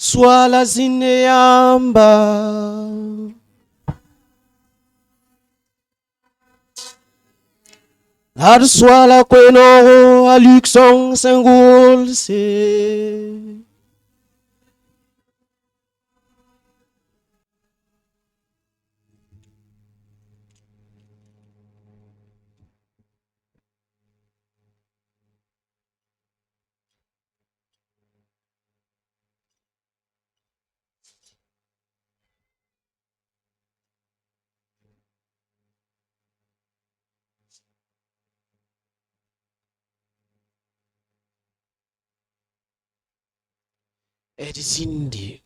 swala zineamba ar swala kweno aluxon sengulse Edzindi.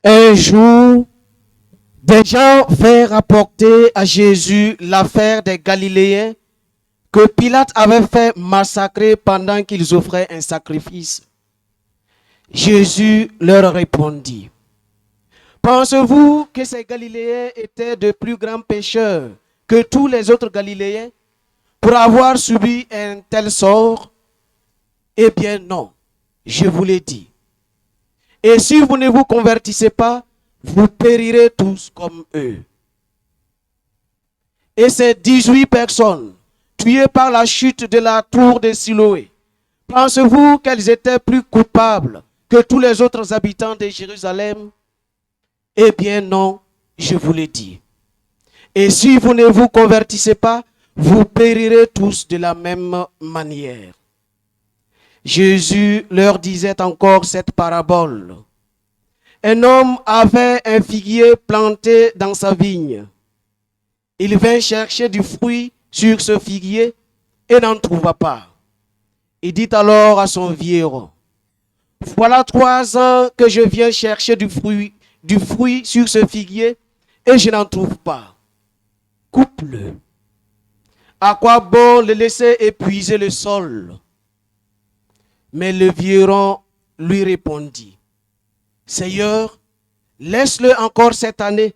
Un jour, des gens vinrent rapporter à Jésus l'affaire des Galiléens que Pilate avait fait massacrer pendant qu'ils offraient un sacrifice. Jésus leur répondit: pensez-vous que ces Galiléens étaient de plus grands pécheurs que tous les autres Galiléens pour avoir subi un tel sort? Eh bien non, je vous l'ai dit. Et si vous ne vous convertissez pas, vous périrez tous comme eux. Et ces 18 personnes tuées par la chute de la tour de Siloé, pensez-vous qu'elles étaient plus coupables que tous les autres habitants de Jérusalem? Eh bien non, je vous l'ai dit. Et si vous ne vous convertissez pas, vous périrez tous de la même manière. Jésus leur disait encore cette parabole. Un homme avait un figuier planté dans sa vigne. Il vint chercher du fruit sur ce figuier et n'en trouva pas. Il dit alors à son vieillard: voilà 3 ans que je viens chercher du fruit sur ce figuier et je n'en trouve pas. Coupe-le. À quoi bon le laisser épuiser le sol? Mais le vieillard lui répondit: Seigneur, laisse-le encore cette année,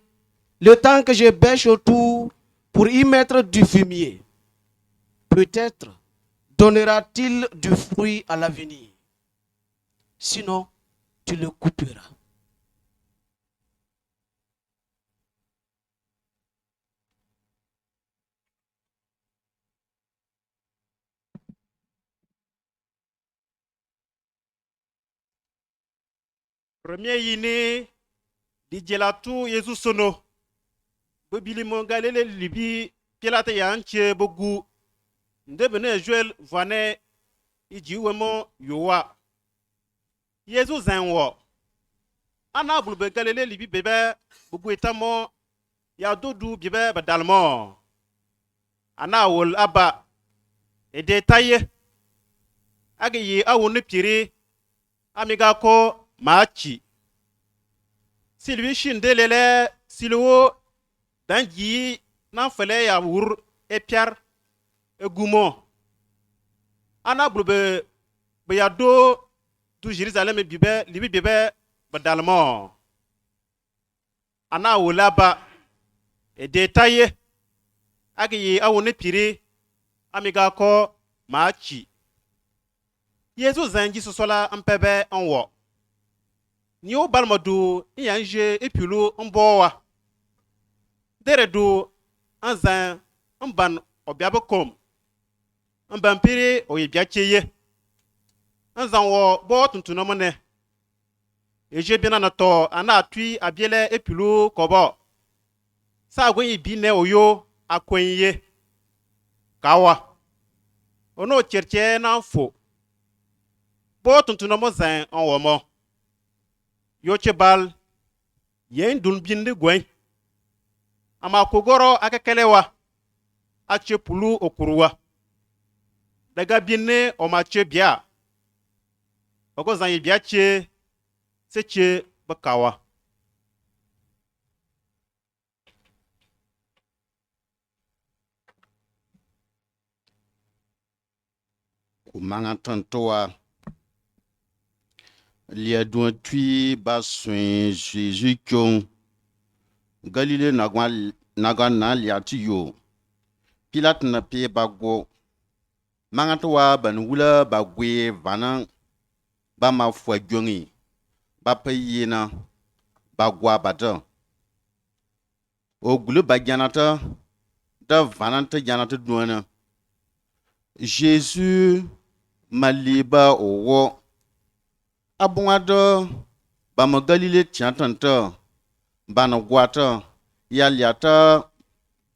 le temps que je bêche autour pour y mettre du fumier. Peut-être donnera-t-il du fruit à l'avenir. Sinon, tu le couperas. Premier yini di jelatu Yesu sono. Bobili mongalele libi pilate yanche bogu. Ndebene Joel vane ijiwemo yowa. Yesu zenwo. Ana bulbe galele libi bebe bogu etamo ya dodu bibe badalmo. Ana wol aba ede taye. Age ye awone piri amiga ko machi. Silvi shindelele silwo danji nan fele ya wur e piar e gumo. Ana blube be ya do du Jerusalem bibe libi bibe badalmo. Ana wolaba e detaye age ye awone piri amiga ko machi. Yesu zanji sosola mpebe anwo. Ni o balmadu yanje epilu mbowa. Dere du anzan mban obiabokom. Mban piri oyebiacheye. Anzan wo bo tuntunomone. Eje bina na to ana atui abiele epilu kobo. Sa gwenyi bine oyo akwenye. Kawa. Ono cherche na mfo. Bo tuntunomo zan anwomo. Yoche bal yen dun bindi gwen. Ama kogoro akekelewa ache pulu okuruwa. Daga binne omache bia. Ogo zanyi bia che seche bakawa. Kumanga tantoa lia douan tui bassoin Jésus kion Galilée nagwan na liati yo Pilat na pie ba go. Mangat wa ban wula ba gwe vanan ba ma fwa gyongi. Ba pe yina ba gwa bata. O gulu ba janata da vanan ta janata duwana. Jésus maliba owo. Abungado ba ma Galile tiantanta. Ba na gwata ya liata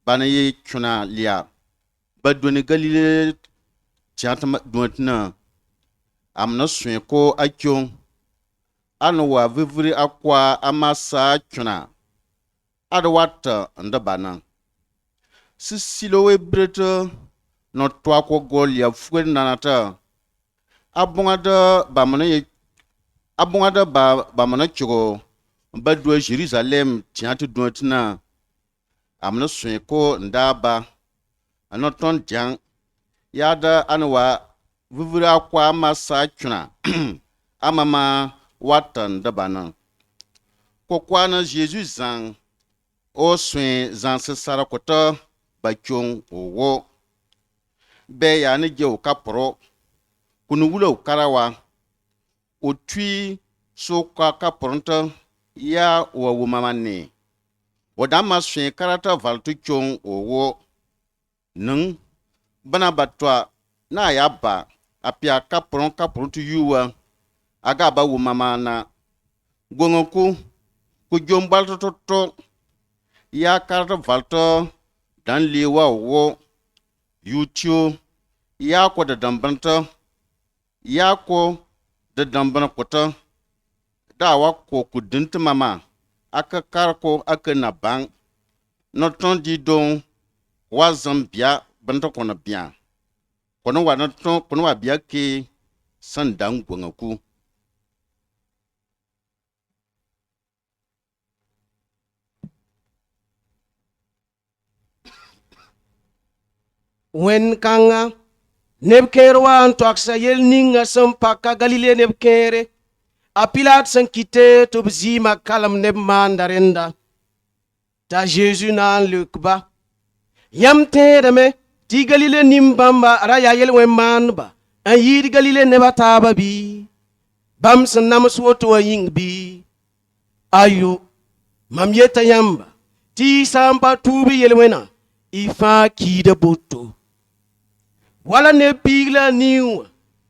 ba na ye kuna lia. Ba duwani Galile tianta duwantna. Amna swen ko akyong. Anu wa vivri akwa amasa kuna. Adawata ndabana. Silowe brete no twa ko gol ya fuen nanata. Abungada ba mana chugo ba do Jerusalem tiatu duantna. Amna swen ko ndaba anoton jang yada anwa vivri akwa amasa kuna. Amama watan dabana. Kokwana Jesus zang o swen zan se sara kota ba kyong owo. Be ya ni je o kapro. Kunu wula o karawa. O tui so ka kapronta ya wa wumamane. Wadama swen karata valtu kyong owo. Nung bana batwa na ya ba apia kapron tu yuwa. Aga ba wumamana. Gongoku ku jombal to ya karata valto dan lewa wo YouTube ya ko da dambanta ya ko da dambana kota dawa ko ku dinta mama aka karko aka na bang noton di don wa zambia banta ko na bia kono wa noton kono wa bia ke sandan gongaku. Wen kanga neb kẽer wa n toagsa yel ninga sẽn paka Galile neb kẽere. A Pilat sẽn kɩte tɩ b zɩɩma kalem neb maanda rẽnda. T'a Zeezi na n leokba. Yãmb tẽedame tɩ Galile nin-bãmba ra yaa yel-wẽn maandba n yɩɩd Galile neb a taaba bɩ? Bãmb sẽn nams woto wã yĩng bɩ? Ayo, mam yeta yãmba tɩ y sã n pa tuub yel-wẽna y fãa kiida boto. Wala neb piig la a niig wã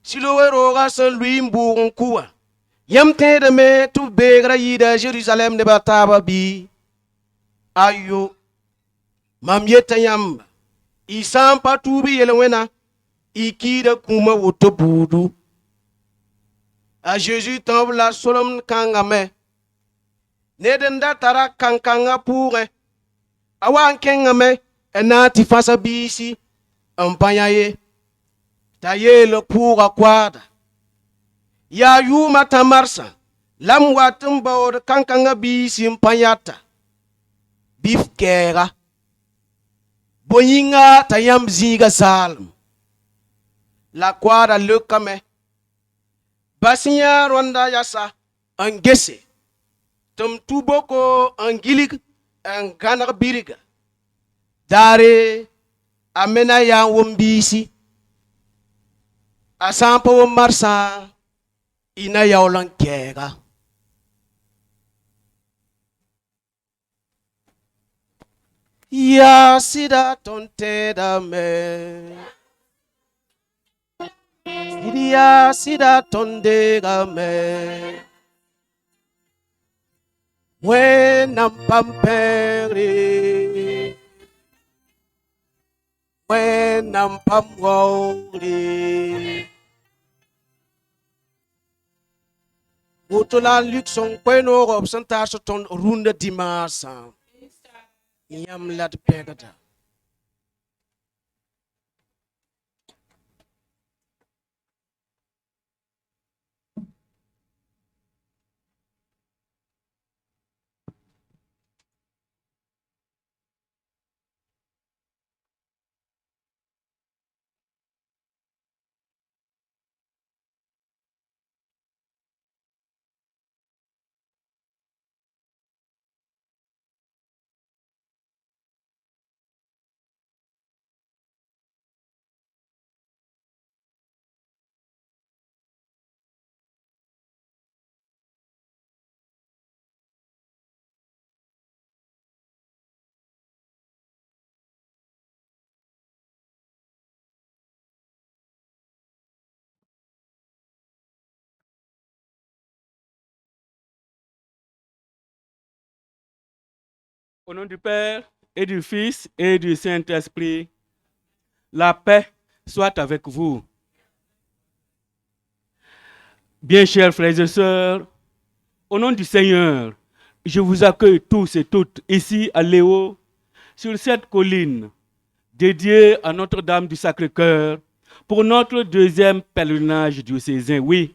Silowe roogã sẽn lʋɩ n bʋʋg n kʋ wã. Yãmb tẽedame tɩ b beegrã yɩɩda Jerusalem neb a taaba bɩ? Ayo, mam yeta yãmba y sã n pa tuub yel-wẽna y kiida kũuma woto buudu. A Zeezi tõob la solem kãngame. Ned n da tara kãn-kãngã pʋʋgẽ. A wa n kẽngame n na n tɩ fãsa biisi n pa yã ye. T'a yeel pʋʋga koaada. Yaa yʋʋma tã marsã la m wat n baood kãn-kãngã biisi n pa yãta. Bɩ f kɛɛga. Bõe yĩnga t'a yãmb zĩiga zaalem? La koaada leokame. Bas yã rõnda yasa n gese tɩ m tu boko n gilg n gãneg birga. Daare a mena yaa n wʋm biisi. A sã n pa wʋm marsã y na yaool n kɛɛga. Yaa sɩda tõnd tẽedame. Sɩd yaa sɩda tõnd deegame. Wẽnnaam pam pɛɛgre. Wẽnnaam pam waoogre. Woto la n lʋk sõng koe-noogã b sẽn taars tõnd rũndã dimaasã. Yãmb la d pɛgda. Au nom du Père et du Fils et du Saint-Esprit, la paix soit avec vous. Bien chers frères et sœurs, au nom du Seigneur, je vous accueille tous et toutes ici à Léo, sur cette colline dédiée à Notre-Dame du Sacré-Cœur pour notre deuxième pèlerinage diocésain. Oui,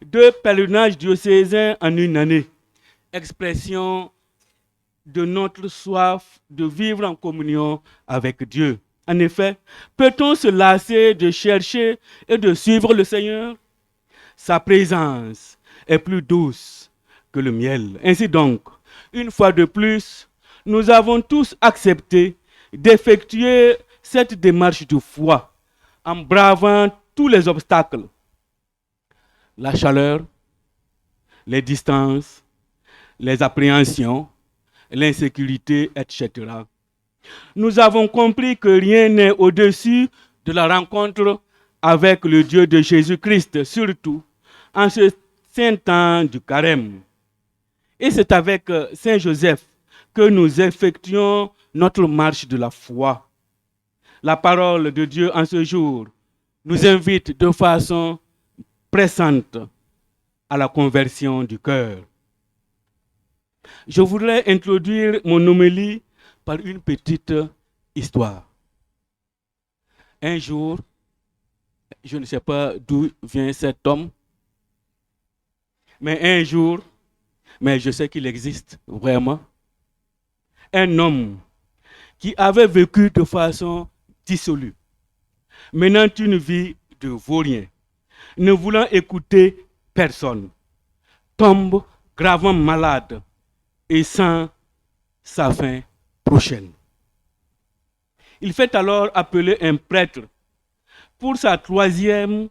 2 pèlerinages diocésains en une année. Expression de notre soif de vivre en communion avec Dieu. En effet, peut-on se lasser de chercher et de suivre le Seigneur? Sa présence est plus douce que le miel. Ainsi donc, une fois de plus, nous avons tous accepté d'effectuer cette démarche de foi en bravant tous les obstacles, la chaleur, les distances, les appréhensions, l'insécurité, etc. Nous avons compris que rien n'est au-dessus de la rencontre avec le Dieu de Jésus-Christ, surtout en ce saint temps du carême. Et c'est avec Saint Joseph que nous effectuons notre marche de la foi. La parole de Dieu en ce jour nous invite de façon pressante à la conversion du cœur. Je voudrais introduire mon homélie par une petite histoire. Un jour, je ne sais pas d'où vient cet homme, mais un jour, mais je sais qu'il existe vraiment, un homme qui avait vécu de façon dissolue, menant une vie de vaurien, ne voulant écouter personne, tombe gravement malade et sent sa fin prochaine. Il fait alors appeler un prêtre pour sa 3e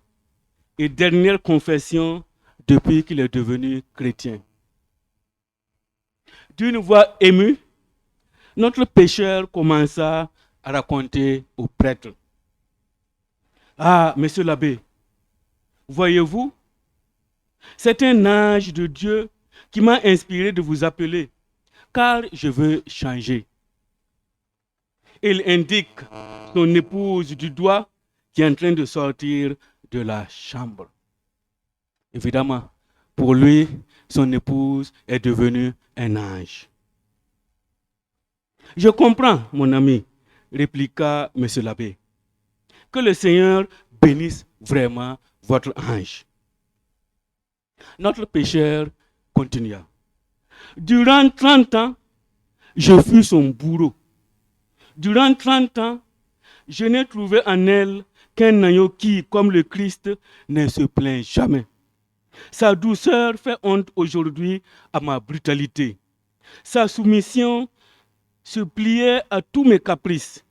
et dernière confession depuis qu'il est devenu chrétien. D'une voix émue, notre pécheur commença à raconter au prêtre. Ah, monsieur l'abbé, voyez-vous, c'est un ange de Dieu qui m'a inspiré de vous appeler, car je veux changer. Il indique son épouse du doigt qui est en train de sortir de la chambre. Évidemment, pour lui, son épouse est devenue un ange. Je comprends, mon ami, répliqua M. l'abbé. Que le Seigneur bénisse vraiment votre ange. Notre pécheur continua. Durant 30 ans, je fus son bourreau. Durant 30 ans, je n'ai trouvé en elle qu'un agneau qui, comme le Christ, ne se plaint jamais. Sa douceur fait honte aujourd'hui à ma brutalité. Sa soumission se pliait à tous mes caprices.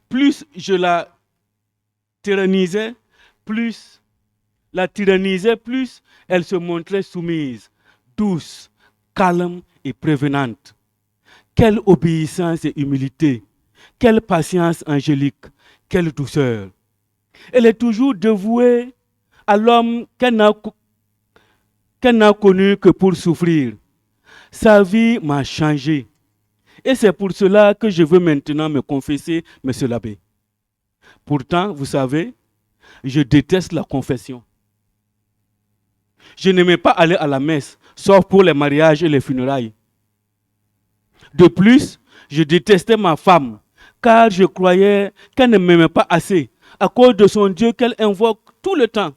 Plus je la tyrannisais, plus elle se montrait soumise, douce, calme et prévenante. Quelle obéissance et humilité, quelle patience angélique, quelle douceur. Elle est toujours dévouée à l'homme qu'elle n'a connu que pour souffrir. Sa vie m'a changé. Et c'est pour cela que je veux maintenant me confesser, monsieur l'abbé. Pourtant, vous savez, je déteste la confession. Je n'aimais pas aller à la messe, sauf pour les mariages et les funérailles. De plus, je détestais ma femme, car je croyais qu'elle ne m'aimait pas assez, à cause de son Dieu qu'elle invoque tout le temps.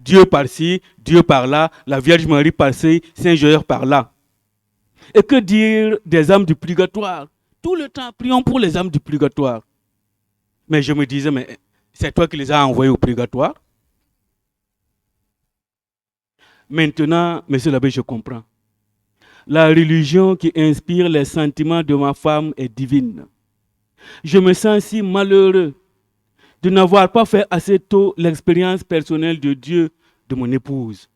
Dieu par-ci, Dieu par-là, la Vierge Marie par-ci, Saint Joseph par-là. Et que dire des âmes du purgatoire? Tout le temps, prions pour les âmes du purgatoire. Mais je me disais, mais c'est toi qui les as envoyés au purgatoire? Maintenant, monsieur l'abbé, je comprends. La religion qui inspire les sentiments de ma femme est divine. Je me sens si malheureux de n'avoir pas fait assez tôt l'expérience personnelle de Dieu de mon épouse.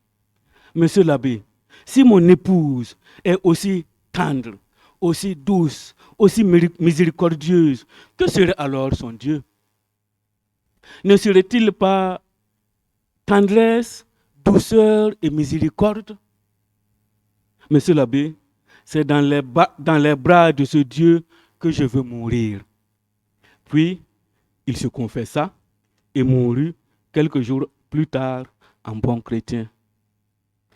Monsieur l'abbé, si mon épouse est aussi tendre, aussi douce, aussi miséricordieuse, que serait alors son Dieu? Ne serait-il pas tendresse, douceur et miséricorde? Monsieur l'abbé, c'est dans les bras de ce Dieu que je veux mourir. Puis, il se confessa et mourut quelques jours plus tard en bon chrétien.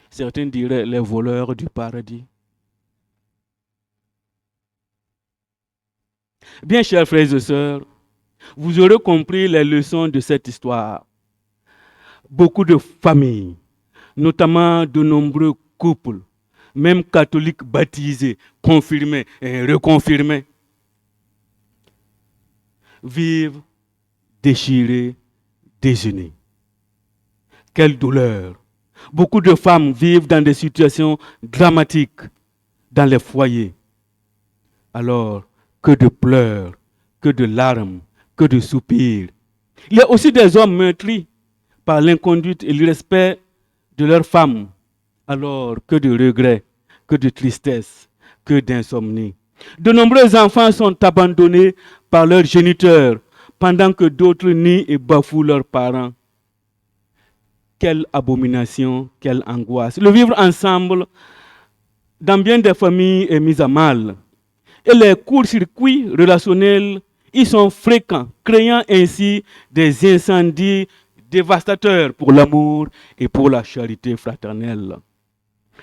Certains diraient les voleurs du paradis. Bien, chers frères et sœurs, vous aurez compris les leçons de cette histoire. Beaucoup de familles, notamment de nombreux couples, même catholiques baptisés, confirmés et reconfirmés, vivent déchirés, désunis. Quelle douleur! Beaucoup de femmes vivent dans des situations dramatiques dans les foyers. Alors, que de pleurs, que de larmes, que de soupirs. Il y a aussi des hommes meurtris par l'inconduite et l'irrespect de leurs femmes. Alors, que de regrets, que de tristesse, que d'insomnie. De nombreux enfants sont abandonnés par leurs géniteurs, pendant que d'autres nient et bafouent leurs parents. Quelle abomination, quelle angoisse. Le vivre ensemble dans bien des familles est mis à mal. Et les courts-circuits relationnels, ils sont fréquents, créant ainsi des incendies dévastateurs pour l'amour et pour la charité fraternelle.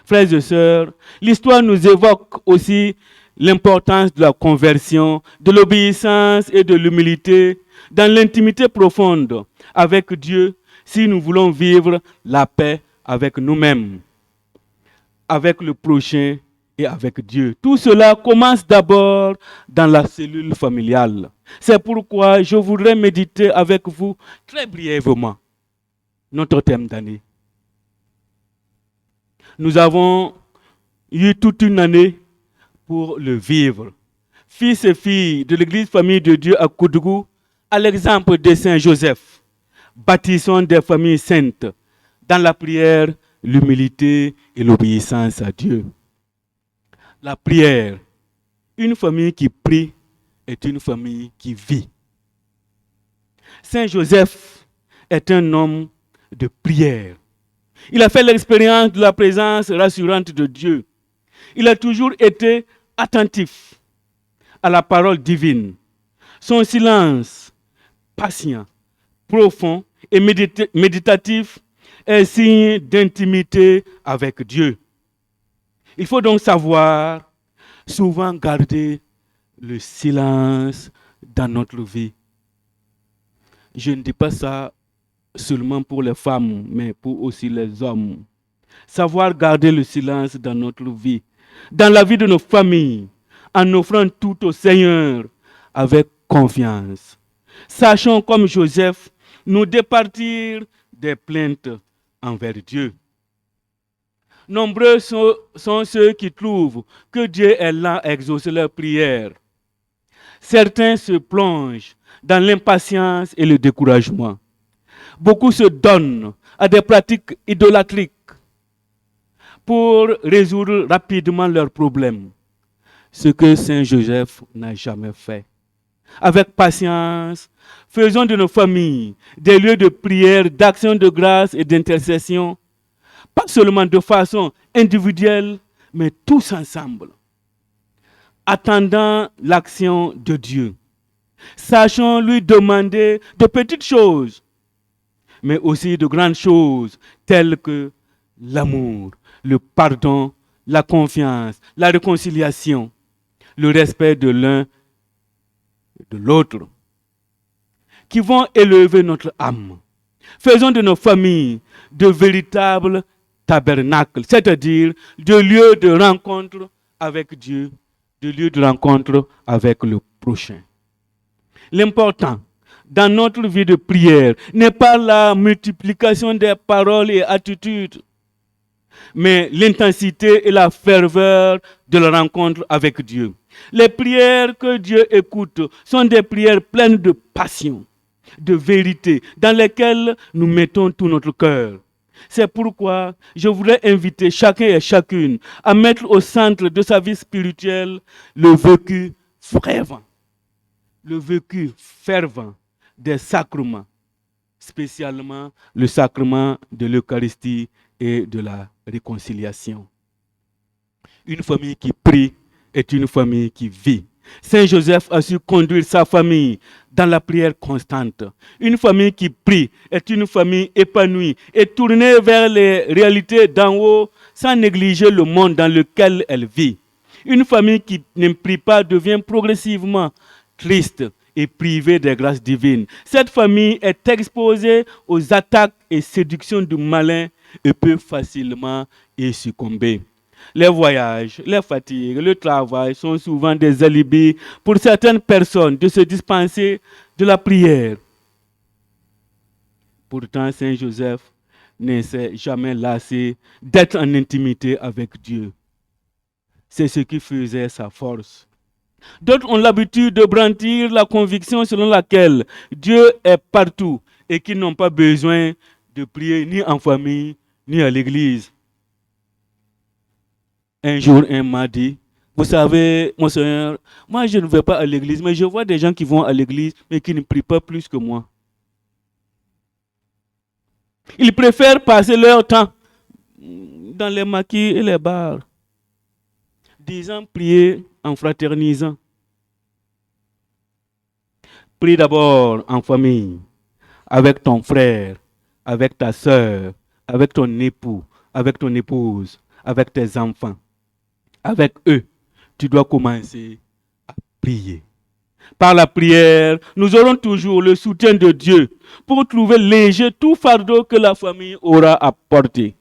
Frères et sœurs, l'histoire nous évoque aussi l'importance de la conversion, de l'obéissance et de l'humilité dans l'intimité profonde avec Dieu si nous voulons vivre la paix avec nous-mêmes, avec le prochain et avec Dieu. Tout cela commence d'abord dans la cellule familiale. C'est pourquoi je voudrais méditer avec vous très brièvement notre thème d'année. Nous avons eu toute une année pour le vivre. Fils et filles de l'Église Famille de Dieu à Koudougou, à l'exemple de Saint Joseph, bâtissons des familles saintes dans la prière, l'humilité et l'obéissance à Dieu. La prière, une famille qui prie est une famille qui vit. Saint Joseph est un homme de prière. Il a fait l'expérience de la présence rassurante de Dieu. Il a toujours été attentif à la parole divine. Son silence, patient, profond et méditatif est signe d'intimité avec Dieu. Il faut donc savoir souvent garder le silence dans notre vie. Je ne dis pas ça seulement pour les femmes, mais pour aussi les hommes. Savoir garder le silence dans notre vie, dans la vie de nos familles, en offrant tout au Seigneur avec confiance. Sachons, comme Joseph, nous départir des plaintes envers Dieu. Nombreux sont ceux qui trouvent que Dieu est lent à exaucer leurs prières. Certains se plongent dans l'impatience et le découragement. Beaucoup se donnent à des pratiques idolâtriques pour résoudre rapidement leurs problèmes. Ce que Saint Joseph n'a jamais fait. Avec patience, faisons de nos familles des lieux de prière, d'action de grâce et d'intercession, pas seulement de façon individuelle, mais tous ensemble, attendant l'action de Dieu. Sachons lui demander de petites choses, mais aussi de grandes choses, telles que l'amour, le pardon, la confiance, la réconciliation, le respect de l'un et de l'autre, qui vont élever notre âme. Faisons de nos familles de véritables tabernacles, c'est-à-dire de lieux de rencontre avec Dieu, de lieux de rencontre avec le prochain. L'important dans notre vie de prière n'est pas la multiplication des paroles et attitudes, mais l'intensité et la ferveur de la rencontre avec Dieu. Les prières que Dieu écoute sont des prières pleines de passion, de vérité, dans lesquelles nous mettons tout notre cœur. C'est pourquoi je voudrais inviter chacun et chacune à mettre au centre de sa vie spirituelle le vécu fervent des sacrements, spécialement le sacrement de l'Eucharistie et de la réconciliation. Une famille qui prie est une famille qui vit. Saint Joseph a su conduire sa famille dans la prière constante. Une famille qui prie est une famille épanouie et tournée vers les réalités d'en haut sans négliger le monde dans lequel elle vit. Une famille qui ne prie pas devient progressivement triste et privée des grâces divines. Cette famille est exposée aux attaques et séductions du malin et peut facilement y succomber. Les voyages, les fatigues, le travail sont souvent des alibis pour certaines personnes de se dispenser de la prière. Pourtant, Saint Joseph ne s'est jamais lassé d'être en intimité avec Dieu. C'est ce qui faisait sa force. D'autres ont l'habitude de brandir la conviction selon laquelle Dieu est partout et qu'ils n'ont pas besoin de prier ni en famille ni à l'église. Un jour, un m'a dit, vous savez, mon Seigneur, moi je ne vais pas à l'église, mais je vois des gens qui vont à l'église, mais qui ne prient pas plus que moi. Ils préfèrent passer leur temps dans les maquis et les bars, disant prier en fraternisant. Prie d'abord en famille, avec ton frère, avec ta sœur, avec ton époux, avec ton épouse, avec tes enfants. Avec eux, tu dois commencer à prier. Par la prière, nous aurons toujours le soutien de Dieu pour trouver léger tout fardeau que la famille aura à porter.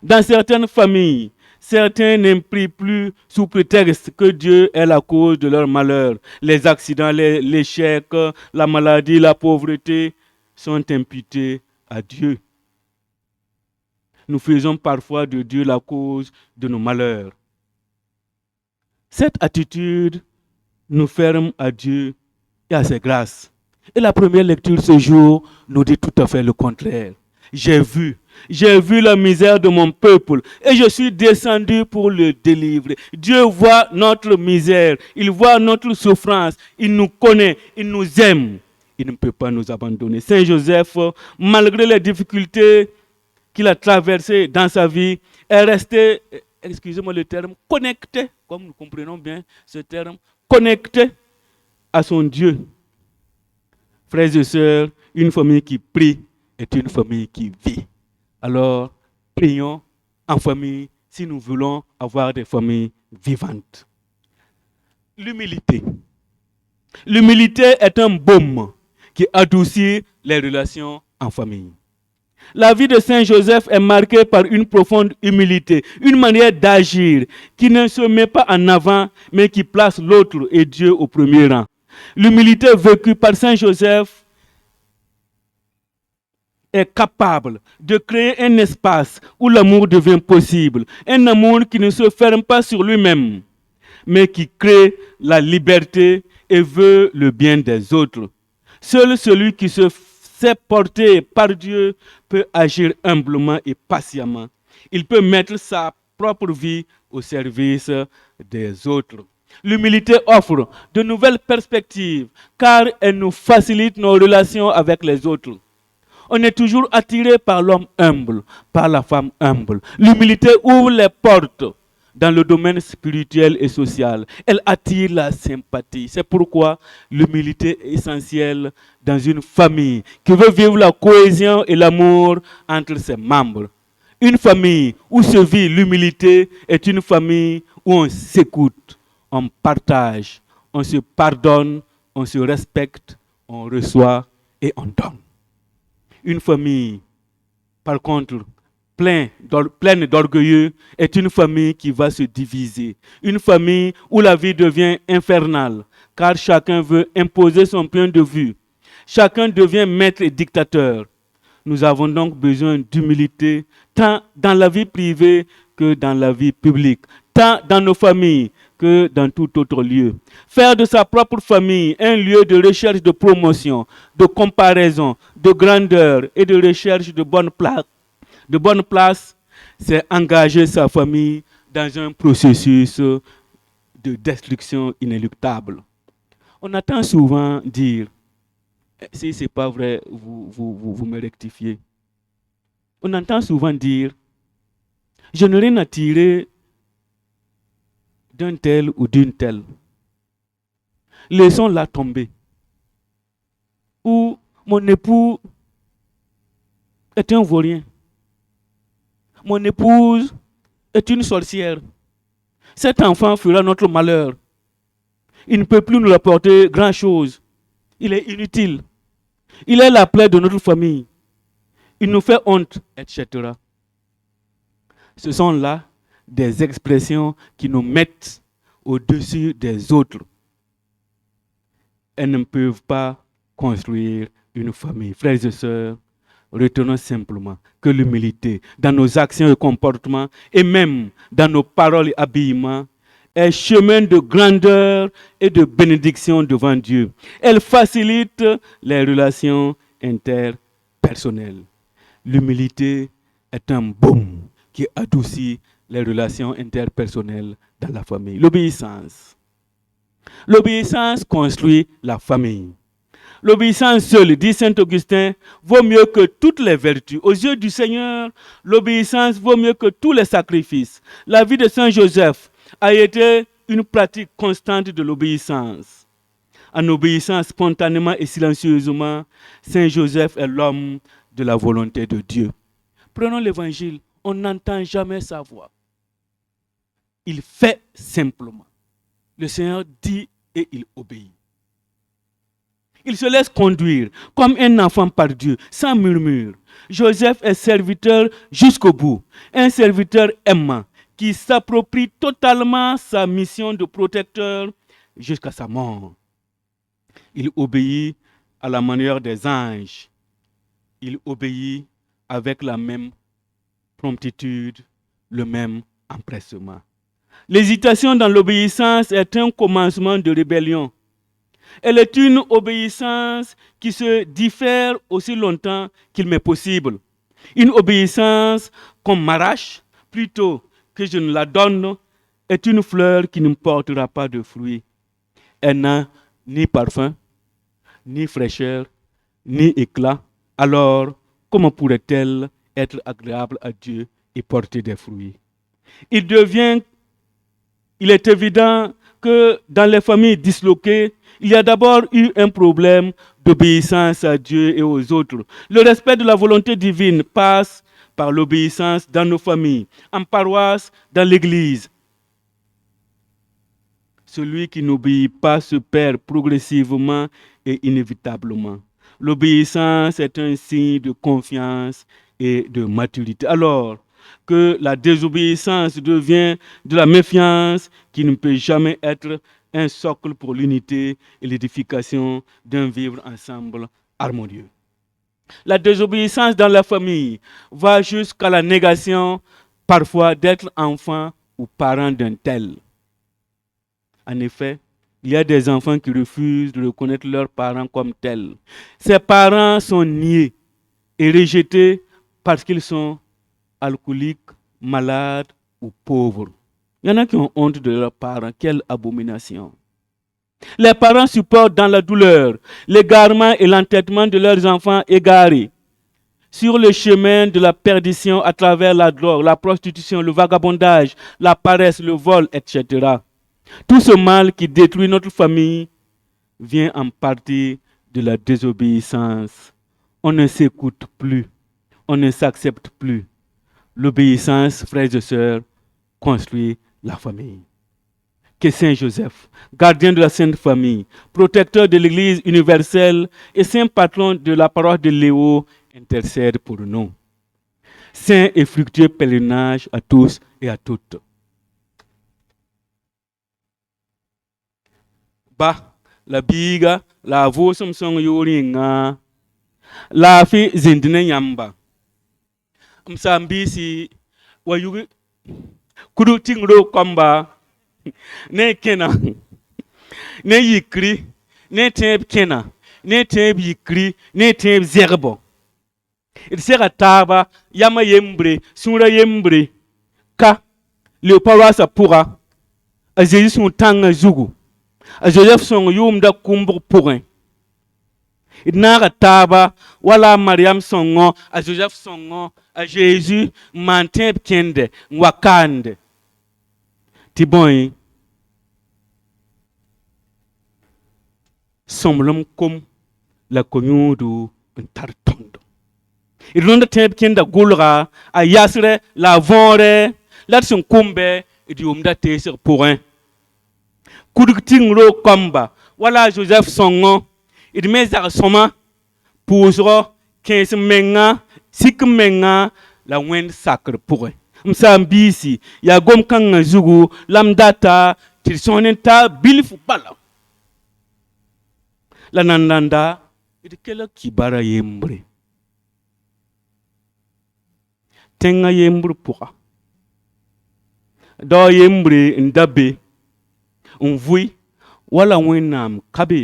Dans certaines familles, certains ne prient plus sous prétexte que Dieu est la cause de leur malheur. Les accidents, l'échec, la maladie, la pauvreté sont imputés à Dieu. Nous faisons parfois de Dieu la cause de nos malheurs. Cette attitude nous ferme à Dieu et à ses grâces. Et la première lecture ce jour nous dit tout à fait le contraire. J'ai vu la misère de mon peuple et je suis descendu pour le délivrer. Dieu voit notre misère, il voit notre souffrance, il nous connaît, il nous aime. Il ne peut pas nous abandonner. Saint Joseph, malgré les difficultés qu'il a traversées dans sa vie, est resté, excusez-moi le terme, connecté, comme nous comprenons bien ce terme, connecté à son Dieu. Frères et sœurs, une famille qui prie est une famille qui vit. Alors, prions en famille si nous voulons avoir des familles vivantes. L'humilité. L'humilité est un baume qui adoucit les relations en famille. La vie de Saint Joseph est marquée par une profonde humilité, une manière d'agir qui ne se met pas en avant, mais qui place l'autre et Dieu au premier rang. L'humilité vécue par Saint Joseph est capable de créer un espace où l'amour devient possible, un amour qui ne se ferme pas sur lui-même, mais qui crée la liberté et veut le bien des autres. Seul celui qui se sait porter par Dieu peut agir humblement et patiemment. Il peut mettre sa propre vie au service des autres. L'humilité offre de nouvelles perspectives car elle nous facilite nos relations avec les autres. On est toujours attiré par l'homme humble, par la femme humble. L'humilité ouvre les portes dans le domaine spirituel et social. Elle attire la sympathie. C'est pourquoi l'humilité est essentielle dans une famille qui veut vivre la cohésion et l'amour entre ses membres. Une famille où se vit l'humilité est une famille où on s'écoute, on partage, on se pardonne, on se respecte, on reçoit et on donne. Une famille, par contre, pleine d'orgueilleux, est une famille qui va se diviser. Une famille où la vie devient infernale, car chacun veut imposer son point de vue. Chacun devient maître et dictateur. Nous avons donc besoin d'humilité, tant dans la vie privée que dans la vie publique, tant dans nos familles que dans tout autre lieu. Faire de sa propre famille un lieu de recherche de promotion, de comparaison, de grandeur et de recherche de bonne place, c'est engager sa famille dans un processus de destruction inéluctable. On entend souvent dire, si ce n'est pas vrai, vous me rectifiez. On entend souvent dire, je n'ai rien à tirer d'un tel ou d'une telle. Laissons-la tomber. Ou mon époux est un vaurien. Mon épouse est une sorcière. Cet enfant fera notre malheur. Il ne peut plus nous apporter grand-chose. Il est inutile. Il est la plaie de notre famille. Il nous fait honte, etc. Ce sont là des expressions qui nous mettent au-dessus des autres. Elles ne peuvent pas construire une famille. Frères et sœurs, retenons simplement que l'humilité dans nos actions et comportements et même dans nos paroles et habillements est chemin de grandeur et de bénédiction devant Dieu. Elle facilite les relations interpersonnelles. L'humilité est un baume qui adoucit les relations interpersonnelles dans la famille. L'obéissance. L'obéissance construit la famille. L'obéissance seule, dit saint Augustin, vaut mieux que toutes les vertus. Aux yeux du Seigneur, l'obéissance vaut mieux que tous les sacrifices. La vie de saint Joseph a été une pratique constante de l'obéissance. En obéissant spontanément et silencieusement, saint Joseph est l'homme de la volonté de Dieu. Prenons l'évangile, on n'entend jamais sa voix. Il fait simplement. Le Seigneur dit et il obéit. Il se laisse conduire comme un enfant par Dieu, sans murmure. Joseph est serviteur jusqu'au bout, un serviteur aimant qui s'approprie totalement sa mission de protecteur jusqu'à sa mort. Il obéit à la manière des anges. Il obéit avec la même promptitude, le même empressement. L'hésitation dans l'obéissance est un commencement de rébellion. Elle est une obéissance qui se diffère aussi longtemps qu'il m'est possible. Une obéissance qu'on m'arrache plutôt que je ne la donne est une fleur qui ne portera pas de fruits. Elle n'a ni parfum, ni fraîcheur, ni éclat. Alors, comment pourrait-elle être agréable à Dieu et porter des fruits? Il est évident que dans les familles disloquées, il y a d'abord eu un problème d'obéissance à Dieu et aux autres. Le respect de la volonté divine passe par l'obéissance dans nos familles, en paroisse, dans l'Église. Celui qui n'obéit pas se perd progressivement et inévitablement. L'obéissance est un signe de confiance et de maturité. Alors que la désobéissance devient de la méfiance qui ne peut jamais être un socle pour l'unité et l'édification d'un vivre ensemble harmonieux. La désobéissance dans la famille va jusqu'à la négation parfois d'être enfant ou parent d'un tel. En effet, il y a des enfants qui refusent de reconnaître leurs parents comme tels. Ces parents sont niés et rejetés parce qu'ils sont alcooliques, malades ou pauvres. Il y en a qui ont honte de leurs parents. Quelle abomination! Les parents supportent dans la douleur l'égarement et l'entêtement de leurs enfants égarés sur le chemin de la perdition à travers la drogue, la prostitution, le vagabondage, la paresse, le vol, etc. Tout ce mal qui détruit notre famille vient en partie de la désobéissance. On ne s'écoute plus, on ne s'accepte plus. L'obéissance, frères et sœurs, construit la famille. Que Saint Joseph, gardien de la Sainte Famille, protecteur de l'Église universelle et saint patron de la paroisse de Léo, intercède pour nous. Saint et fructueux pèlerinage à tous et à toutes. Ba, la biga, la vosum song yoringa, la fi zindine yamba. Msambisi, wayugi, kudu tingro komba, ne kena, ne yikri, ne teb kena, ne teb yikri, ne teb zerbo. Il sera taba, yama yembre, sura yembre, ka, le paroisse pourra, a Jésus son tanga zugu, a Joseph son yum da kumbur pourrin. Il n'a taba, wala Mariam songo, a Joseph songo, a Jésus, manteb kende, wakande. Tiboy, somlem kom la konyodu n tar tõndo d rõnd tẽeb kẽnda gʋlga a yasrɛ la a võore la d sẽn kombe d yʋʋmda teesg pʋgẽ kudg tɩng roog kamba wala a Joseph sõngo d me zag sõma pʋʋsgɔ kẽes menga sik menga la wẽnd sakr pʋgẽ m sã n biisi yaa gom-kãngã zugu la m data tɩ d sõs ne ta bilf bala la nan-dãnda d kela kibara yembre tẽngã yembr pʋga dao yembre n da be n vʋɩ wala wẽnnaam ka be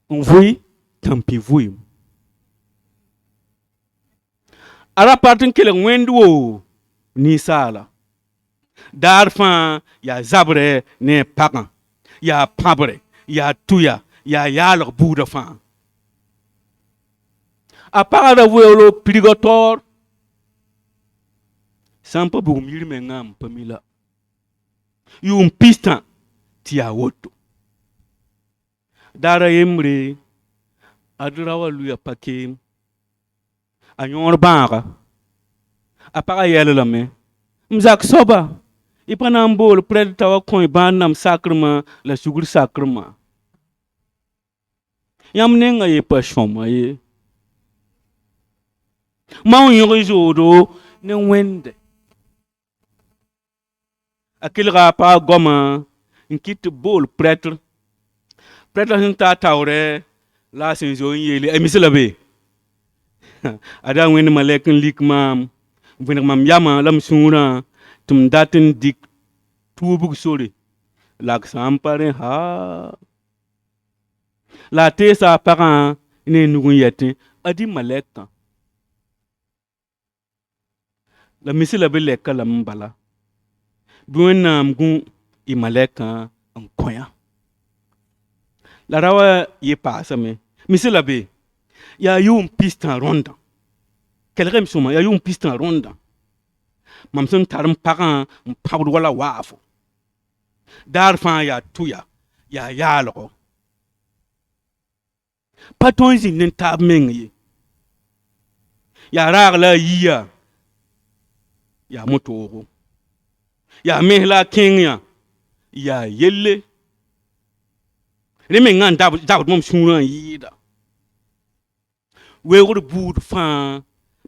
n vʋɩ tɩ n pɩ vʋɩɩm a ra part n kelg wẽnd woo ninsaala daar fãa yaa zabrɛ ne a pagã yaa pãbre yaa tuya yaa yaalg buudã fãa a pagda vʋɛɛlo pirga taoor sã n pa bugum yir mengã n pa mi la yʋʋm pistã tɩ yaa woto daara yembre ad ra wa luya pa keem a yõor bãaga a pagã yɛllame m zak soaba y pa na n bool pred t'a wa kõ bãad nam sakrmã la sugr sakrmã yãmb nengã ye pa sõma ye mam yõg zoodo ne wẽnde a kelga a pagã goamã n kɩt tɩ bool prɛtr sẽn taa taoorɛ la a sẽn zo n yeele a misla be a da wẽnd malɛk n lik maam vẽneg mam yamã la m sũurã tɩ m dat n dɩk tuubg sore la g sã n pa rẽ haa la a teesa a pagã ne nug n yɛtẽ a dɩ malɛkã la misla be lɛka lame n bala bɩ wẽnnaam gũ y malɛkã n kõyã la ra wa yɩ paasame misla be yaa yʋʋm pistã rõndã kelgem sõma yaa yʋʋm pistã rõndã mam sẽn tar n pagã n pãbd wala waafo daar fãa yaa tuya yaa yaalgɔ pa tõe n zĩnd n taab meng ye yaa raag la a yia yaa motoogo yaa mes la a kẽng yã yaa yelle rẽ mengã n dabd mam sũurã n yɩɩda weoogd buud fãa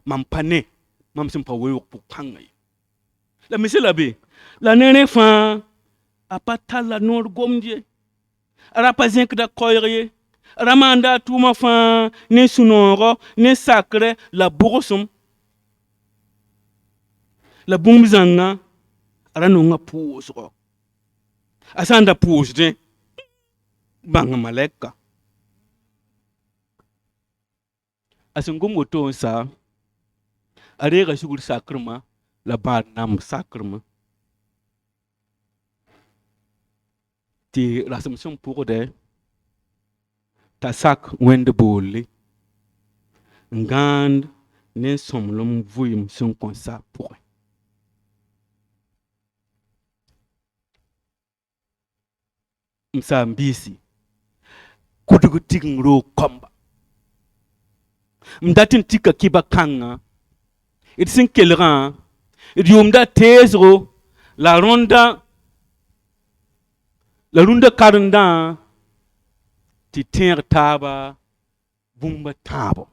mam pa ne mam sẽn pa weoog pʋg-kãngã ye la misla be la ne rẽ fãa a pa talla noor gomd ye a ra pa zẽkda koɛɛg ye a ra maanda a tʋʋmã fãa ne sũ-noogɔ ne sakrɛ la bʋgsem la bũmb zãngã a ra nongã pʋʋsgɔ a sã n da pʋʋsdẽ bãng malɛka a sẽn gom woto n sa a reega sugr sakrmã la bãad namb sakrmã tɩ rasem sẽn pʋgdɛ t'a sak wẽnd boolle n gãand ne sõmlem vʋɩɩm sẽn kõn sa pʋgẽ m sã n biisi kudg tigng roog kɔmba m dat n tika kiba kãngã d sẽn kelgã d yʋʋmda teesgo la rũndã karendã tɩ tẽeg taaba bũmba tãabɔ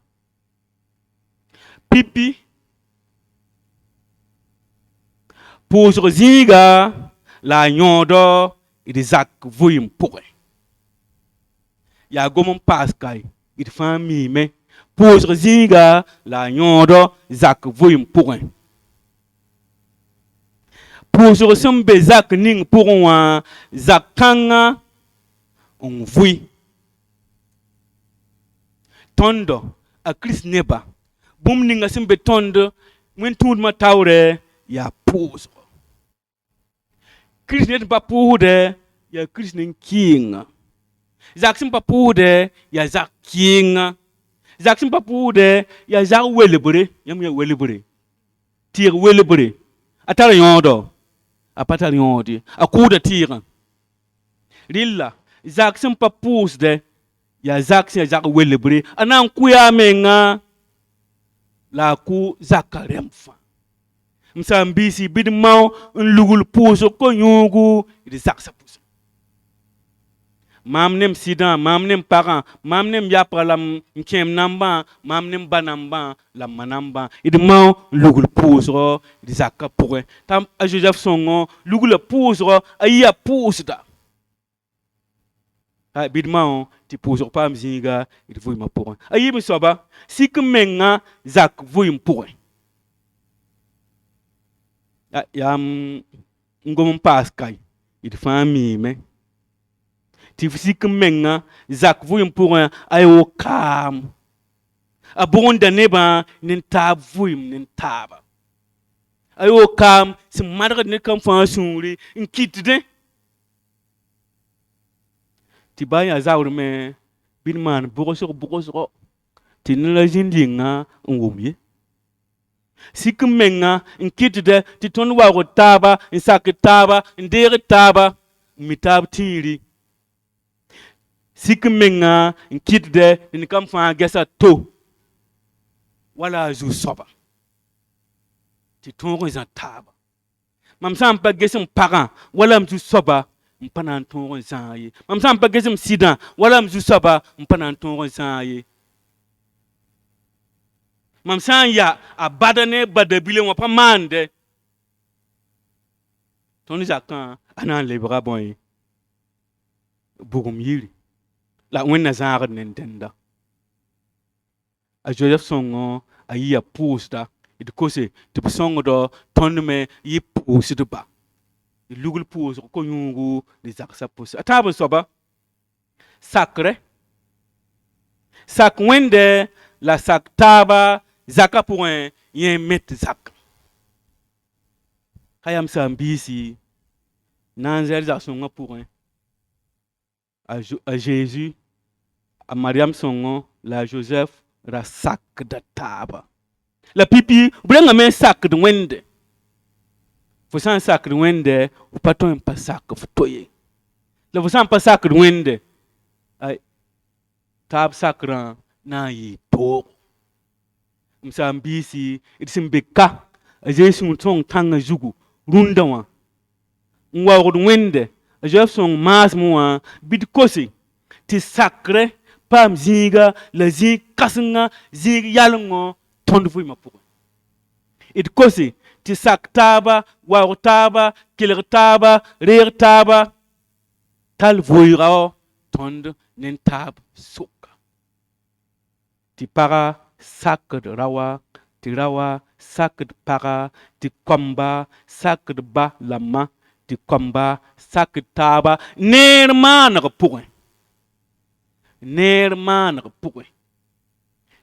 pipi pʋʋsg zĩiga la a yõodɔ d zak vʋɩɩm pʋgẽ yaa gom n paaska d fãa miime pʋʋsg zĩiga la a yõodɔ zak vʋɩɩm pʋgẽ pʋʋsg sẽn be zak ning pʋgẽ wã zak kãngã n vʋɩ tõndo a kirist neba bũmb ninga sẽn be tõnd wẽn-tũudmã taoorɛ yaa pʋʋsgɔ kirist ned n pa pʋʋsdɛ yaa kirist nen kɩɩngã zak sẽn pa pʋʋsdɛ yaa zak kɩɩngã zak sẽn pa pʋʋsdɛ yaa zak welbre yãmb yaa welbre tɩɩg welbre a tar yõodɔ a pa tar yõod ye a kʋʋda tɩɩgã Rilla, Zak sem pa pous de, ya Zak se Zak welebre, anan kuya menga, la ku Zak remfa. Msambisi bid mau lugul pouso ko nyugu, idi Zak sa pouso. Mam nem sidan, mam nem parent, mam nem yapra lam nkem namba, mam nem banamba, lam manamba. Idi mau lugul pouso, idi Zak ka pourre. Tam a Joseph songo, lugul pouso, aya pouso da. Bid mau ti pouso pa mzinga, idi vui ma pourre. Ayi mi soba, si que menga Zak vui pourre. Yam ngom pas kai, idi fami me. Ti fisi que menga Zak vui pourre ayo kam. A bonda neba nin tab vui nin taba. Ayo kam si madre ne kam fa sunri in kitde. Ti baya zawr me bin man bugosro ti nila jindinga ngumye. Si que menga in kitde ti ton wa taba in sak taba in dere taba mi tab tiri. Si que menga in kitde in kam fa gesa to wala zu soba. Ti ton zan taba. Mam sam pa gesem parent wala mzu soba mpanan ton zan ye. Mam sam pa gesem sidan wala mzu soba mpanan ton zan ye. Mam sam ya abadane badabile wa pa mande. Ton zakan anan lebra boy. Bugum yiri. La wenna zan nintenda. A Joseph songo a yi a posta. It kose te songo do tonme yi posta ba. I lugul posta ko yungu de zaksa posta. Ataba soba. Sacre. Sak wende la sak taba zaka pour un yen met zak. Hayam sambisi nanzel za songo pour un. À Jésus, à Mariam songo, la Joseph ra sac de taba. La pipi, brenga men sac de wende. Faut sans sac de wende, ou pas ton pas sac fotoye. Le faut sans pas sac de wende. Ay tab sacran na yi to. Msambisi, itsim beka. A Jésus ton tanga jugu, rundawa. Nwa word wende. A Joseph song mas moi, bid kosi. Ti sacré. Pam zinga, la zing kasinga, zing yalongo, tondu fui ma pour. It kosi, ti sak taba, war taba, kiler taba, rir taba, tal vuirao, tondu nen tab suka. Ti para sak de rawa, ti rawa sak de para, ti komba sak de ba lama, ti komba sak taba, nerman pour. Ner man repoué.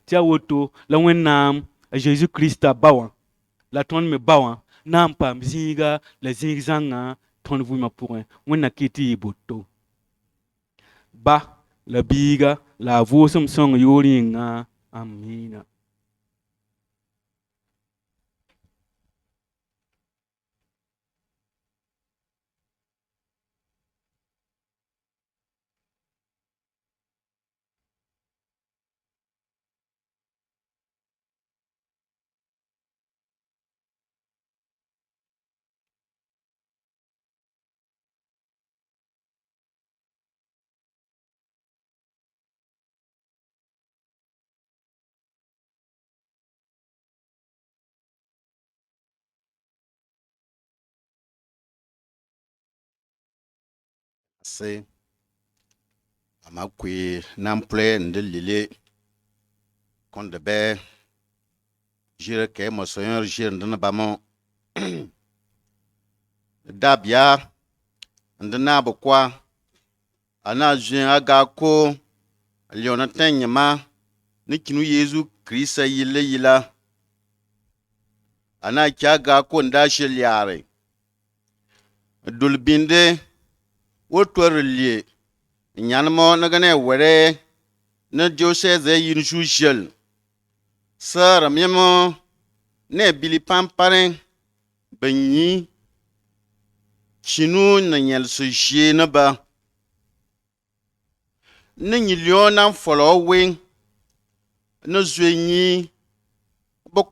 Tia woto la wennam a Jésus Christ a bawan. La ton me bawan. Nam pam zinga la zingzanga ton vous ma pour un. Wenna kiti boto. Ba la biga la vosum song yoringa. Amina. Se amakwe nample ndelile konde be jire ke mo Seigneur jire ndana bamo dabia ndana bokwa ana jin aga ko liona tanyama ni kinu Yesu Krista yile yila ana kyaga ko nda sheliare dulbinde wotorlie nyanmo nagane were na Jose ze yin shushel sara memo ne bili pampare banyi chinu na nyel so na ba ne nyilio na folo wen ne zwenyi bo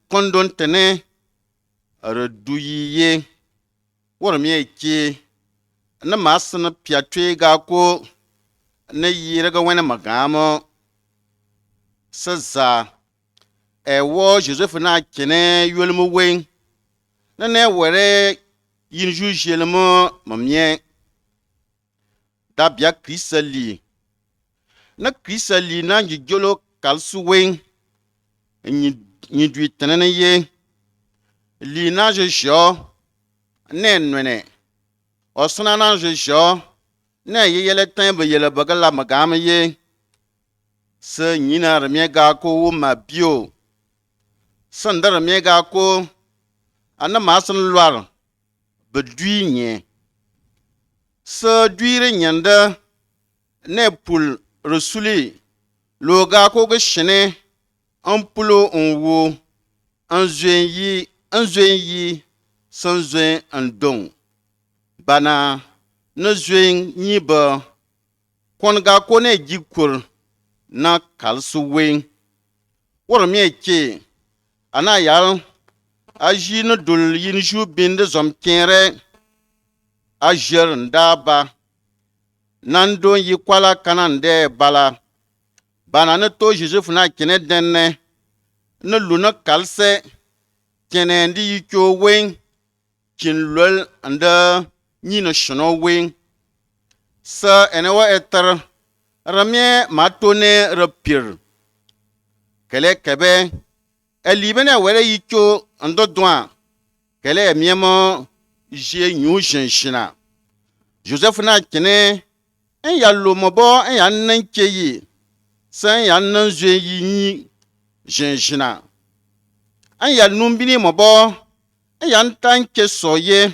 kondon tene reduye worm ye ki ne masna piatwe ga ko ne yire ga wena magamo saza wo Joseph na kene yolmo wen ne were yin jujelmo mamye da bia krisali na krisali na jolo kalsu wen ni dwi tenene ye li na jo ne nwene osuna na jo ne ye yele tan be yele bagala magama ye se nyina remye ga ko ma bio sandara me ga ko ana masan lwar bedui nye se duire nyanda ne pul resuli lo ga ko ga shine an pulo onwo an zwen yi san zwen an dong bana na zwen yi ba kon ga ko ne jikur na kalsu wen wor me ke ana yal aji no dul yin ju bin de zom kere ajer ndaba nando yi kwala kanande bala bana ne to Joseph na kene denne ne luna kalse kene ndi yi kyo wen kin lol anda ni no shono wen sa enewa eter ramye matone rapir kele kebe elibene were yikyo ando doa kele miemo je nyu jenshina Joseph na kene en ya lomobo en ya nanke yi san ya nanzwe yi ni jenshina en ya numbini mobo en ya ntanke soye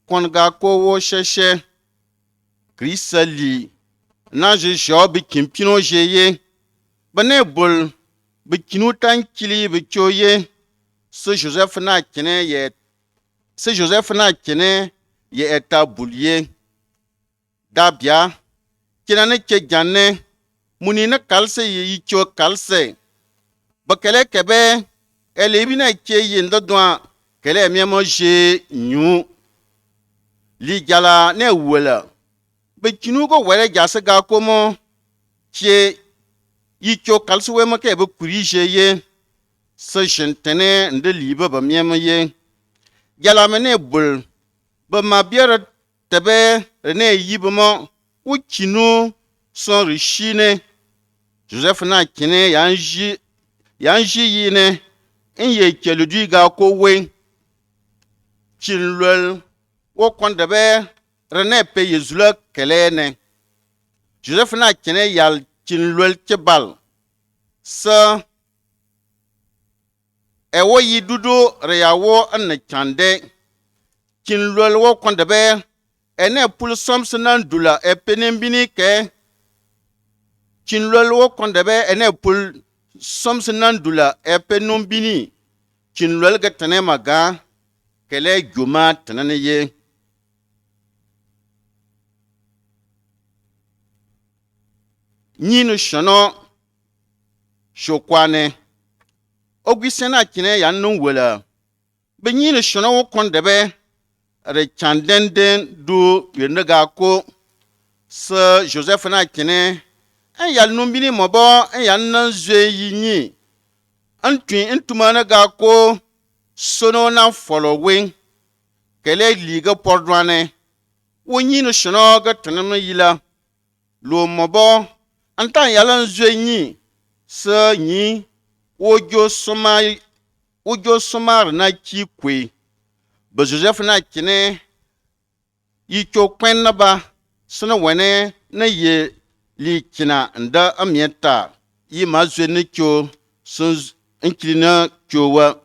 konga ko wo sheshe krisali na je job kimpino jeye bane bol bikinu tankili bichoye se Joseph na kene ye etabulye dabia kina ne ke janne muni na kalse ye yicho kalse bakele kebe elebi na ke ye ndodwa kele miemo je nyu li jala ne wala bikinu ko were jase ga komo ke yicho kalsu we make be kurije ye se jentene nde libe ba miema ye yala mene bul ba mabiera tebe ne yibmo ukinu son richine Joseph na kine yanji yine inye keludu ga ko we chinlol wo kondebe rene pe yezula kelene Joseph na kine yal chinlol kebal sa ewo yidudu reyawo an chande chinlol wo kondebe ene pul somsnan dula e penembini ke chinlol wo kondebe ene pul somsnan dula e penumbini chinlol ga tane maga kele juma tanane ye nyinu shono shokwane ogwisena kine ya nun wala be nyinu shono wo kondebe re chandenden du yenega ko se Joseph na kine en yal numbini mobo en yan nan zwe yinyi antwi ntumana ga ko sono na following kele liga pordwane wonyi no shono ga tanama yila lo mobo antan yalan zwe nyi se nyi ojo somar na ki kwe ba Joseph na kine yi cho kwen na ba sona wene na ye li kina nda amieta yi mazwe ne kyo sun inkilina kyo wa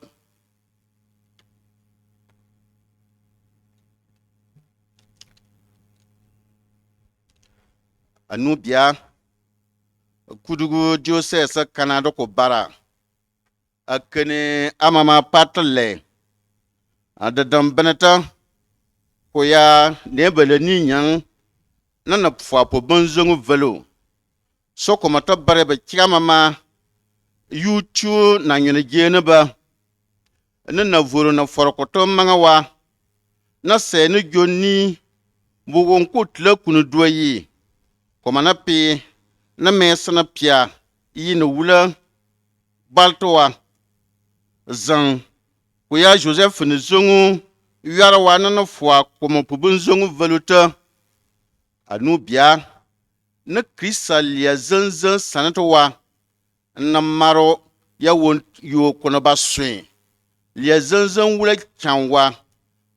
anubia kudugu diocese Canada ko bara akene amama patle adadam beneta ko ya nebele ni nyang nana pfwa po bonzongu velo so komata bare ba kiyama ma yutu na nyene gene ba na voro na forokoto manga wa na se ni joni bugon kutla kunu doyi komana pe na mesana pia yi na wula baltowa zan ko ya Joseph ni zongu yara wa na fwa komo pubun zongu valuta anu bia na kristal ya zanzan sanatowa na maro ya won yo kono ba swen lia zanzan wula chanwa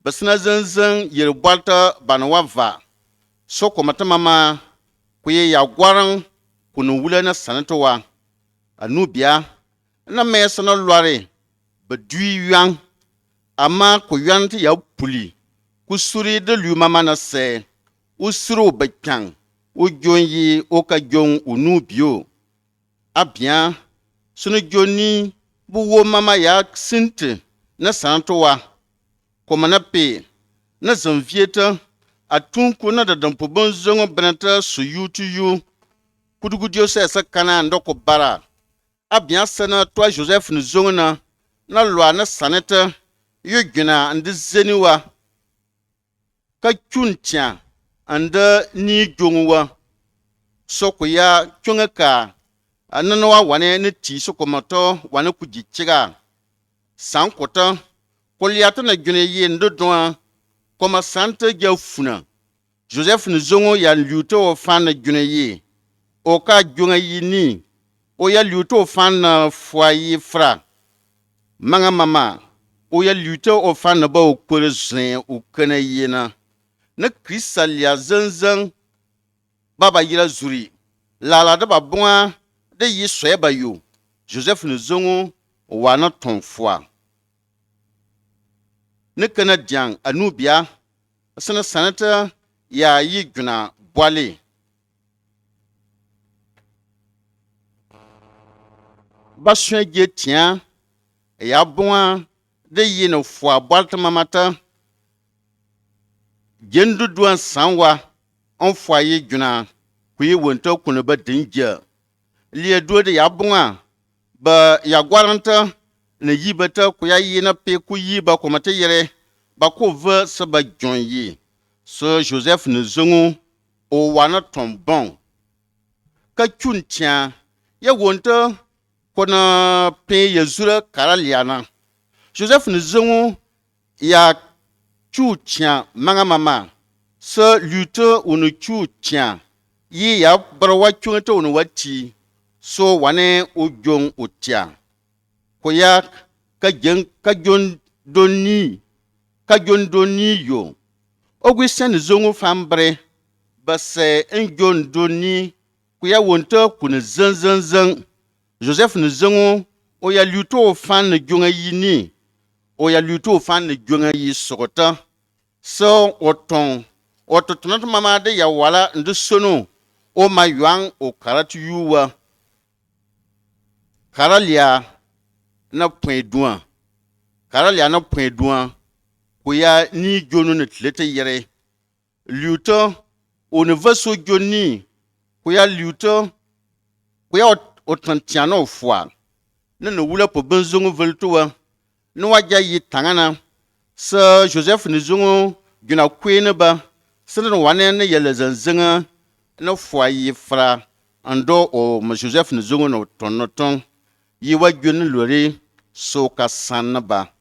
basna zanzan yir balta banwa va so komata mama kuye ya gwaran kunu wula na sanatowa anu bia na mesana lware badui yang ama ko yanti ya puli kusuri de lu mama na se usuru bakyan o jonyi o ka jon unu bio abia sunu joni bu wo mama ya sinte na santowa komana pe na zanvieta atunku na da dampo bonzongo benata su yutu yu kudugudio se kana ndoko bara abia sana to Joseph ni zongna na lwa na saneta yu gina ndi zeniwa ka chuntia anda ni jongwa soko ya chungaka ananwa wane ne ti soko moto wane kujichiga sankota koliata na gune ye ndodwa koma sante gefuna Joseph ni zongo ya luto o fan na gune ye o ka junga yini o ya luto fan na foyer fra manga mama o ya luto o fan na ba o kore zin o kana yena na kristal ya zanzan baba yira zuri la da babwa de yi soeba yo Joseph ni zongo wa na tonfwa ne kana diang anubia sana sanata ya yi guna bwale baswe ge tia ya bwa de yi no fwa bwalta mamata gendu duan sanwa on fwa yi guna kuyi wonto kunu ba dinja liye do de ya bwa ba ya gwaranta na yi bata ku ya yi na pe ku yi ba ko mata yere ba ko va sa ba jon yi so Joseph ne zongu o wana tombon ka chuntia ya wonta ko na pe yezura karaliana Joseph ne zongu ya chutia manga mama so luto unu chutia yi ya barwa chunta unu wati so wane o jong otia koya ka jon doni yo ogwisen zongo fambre base njon doni koya wonta kun zan Joseph ne zongo o ya luto fan ne jonga yini o ya luto fan ne jonga yi sokota so oton ototonat mama de ya wala ndu sono o mayang o karatu yuwa karalia na point douan karalia na point douan ko ya ni jonu ne tlete yere luto o ne vaso joni ko ya luto ko ya otantiano fwa ne no wula po benzongo veltowa no waja yi tangana sa Joseph ne zongo guna kwene ba sene wane ne yele zanzanga na fwa yi fra ando o ma Joseph ne zongo no tonoton yi wa gwen lori so ka sanba